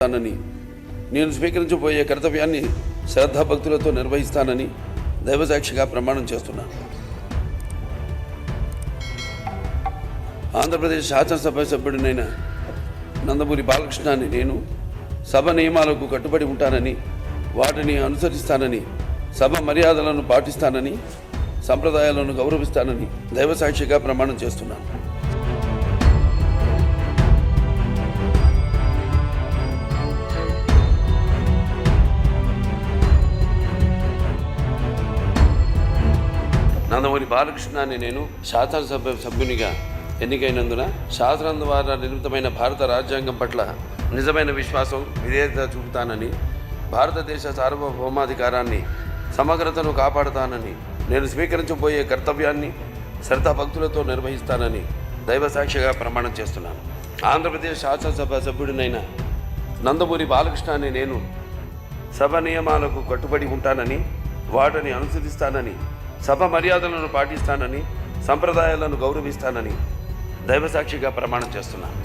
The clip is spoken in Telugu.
తానని నేను స్వీకరించబోయే కర్తవ్యాన్ని శ్రద్ధాభక్తులతో నిర్వహిస్తానని దైవసాక్షిగా ప్రమాణం చేస్తున్నాను. ఆంధ్రప్రదేశ్ శాసనసభ సభ్యుడినైన నందమూరి బాలకృష్ణ అని నేను సభ నియమాలకు కట్టుబడి ఉంటానని, వాటిని అనుసరిస్తానని, సభ మర్యాదలను పాటిస్తానని, సంప్రదాయాలను గౌరవిస్తానని దైవసాక్షిగా ప్రమాణం చేస్తున్నాను. నందమూరి బాలకృష్ణ అని నేను శాసనసభ సభ్యునిగా ఎన్నికైనందున శాసనం ద్వారా నిర్మితమైన భారత రాజ్యాంగం పట్ల నిజమైన విశ్వాసం, విధేయత చూపుతానని, భారతదేశ సార్వభౌమాధికారాన్ని, సమగ్రతను కాపాడుతానని, నేను స్వీకరించబోయే కర్తవ్యాన్ని శ్రద్ధాభక్తులతో నిర్వహిస్తానని దైవసాక్షిగా ప్రమాణం చేస్తున్నాను. ఆంధ్రప్రదేశ్ శాసనసభ సభ్యుడినైన నందమూరి బాలకృష్ణ అని నేను సభ నియమాలకు కట్టుబడి ఉంటానని, వాటిని అనుసరిస్తానని, సభ మర్యాదలను పాటిస్తానని, సంప్రదాయాలను గౌరవిస్తానని దైవసాక్షిగా ప్రమాణం చేస్తున్నాను.